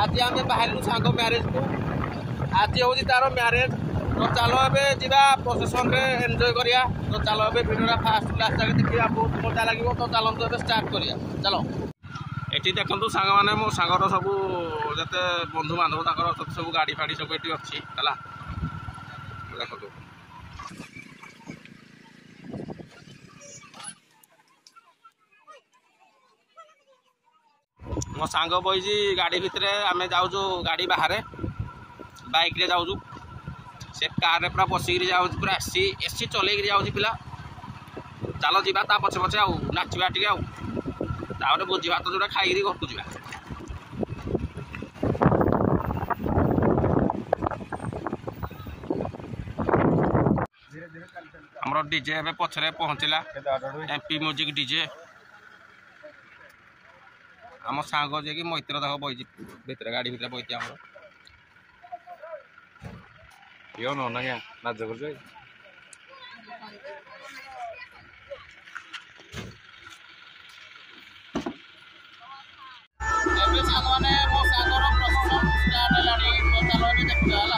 आज आम बाहर सांग म्यारेज को आज हूँ तार म्यारेज तो चलो ए जा प्रोसेसन एंजॉय करिया तो चलो ए भिडियो फास्ट लास्ट तक देखा बहुत मजा लगे तो चलते ए स्टार्ट करिया चलो ये देखो सांग मैंने मो सांगर सब जिते बंधु बांधव सब गाड़ी फाड़ी सब ये अच्छी है देखो मो सांग बही गाड़ी भितर आम जाऊँ गाड़ी बाहर बाइक रे जाऊँ से कार पूरा बसिक जाऊँ पूरा एसी चलैक जाऊँ पिला चलो जीवा ता पछे पछे आउ नाचवा टे आउे भोजी भात जोड़ा खाई घर को जा हमर डीजे ए पछरे पहुँचला एमपी म्यूजिक डीजे आम सांग जे कि मैत्र देख बही भितर गाड़ी भितर बही आम यो ना नाच कर साने मो सागर प्रसन्न स्टार्ट हेलानी तो चलो देखा चलो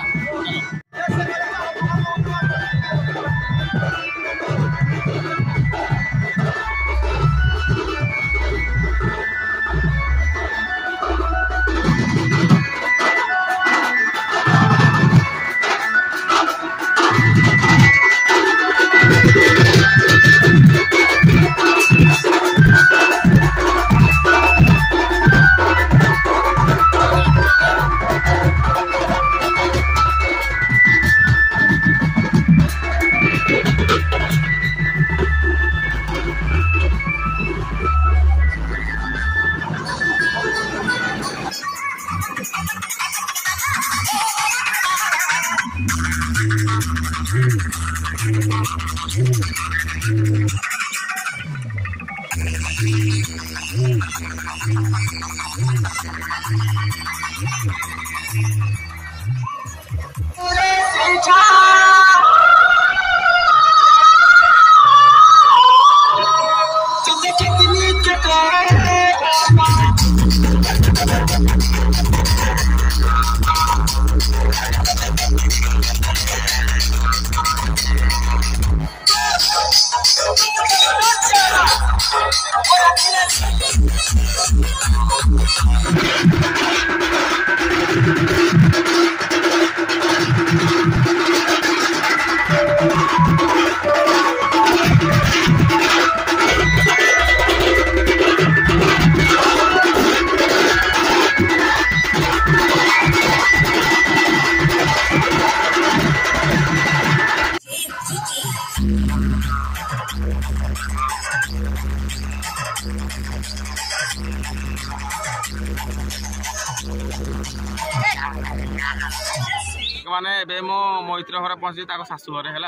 माने मो मैत्र घर पहुँची शाशु घर है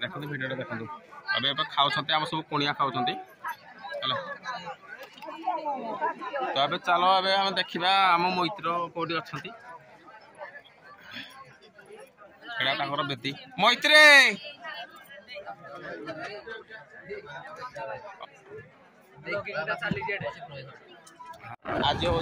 देखो भिडियो देखो अब खाऊ आम सब कुणिया खाऊ तो अब चलो अब देखा आम मैत्र कौटी अच्छा बेदी मैत्रे आज हूँ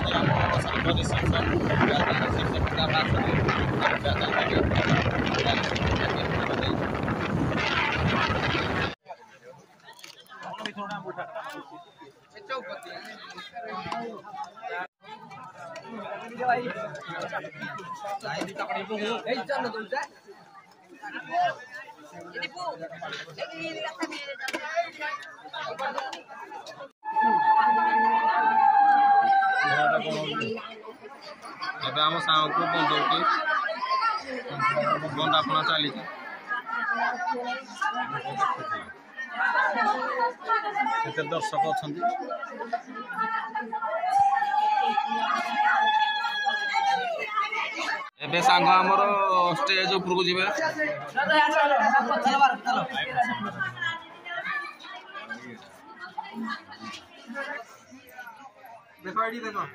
आम सांग को बंद बंदापना चली दर्शक अच्छा एबे सांग आमर स्टेज उपरको जीवे देखो आईडी देखो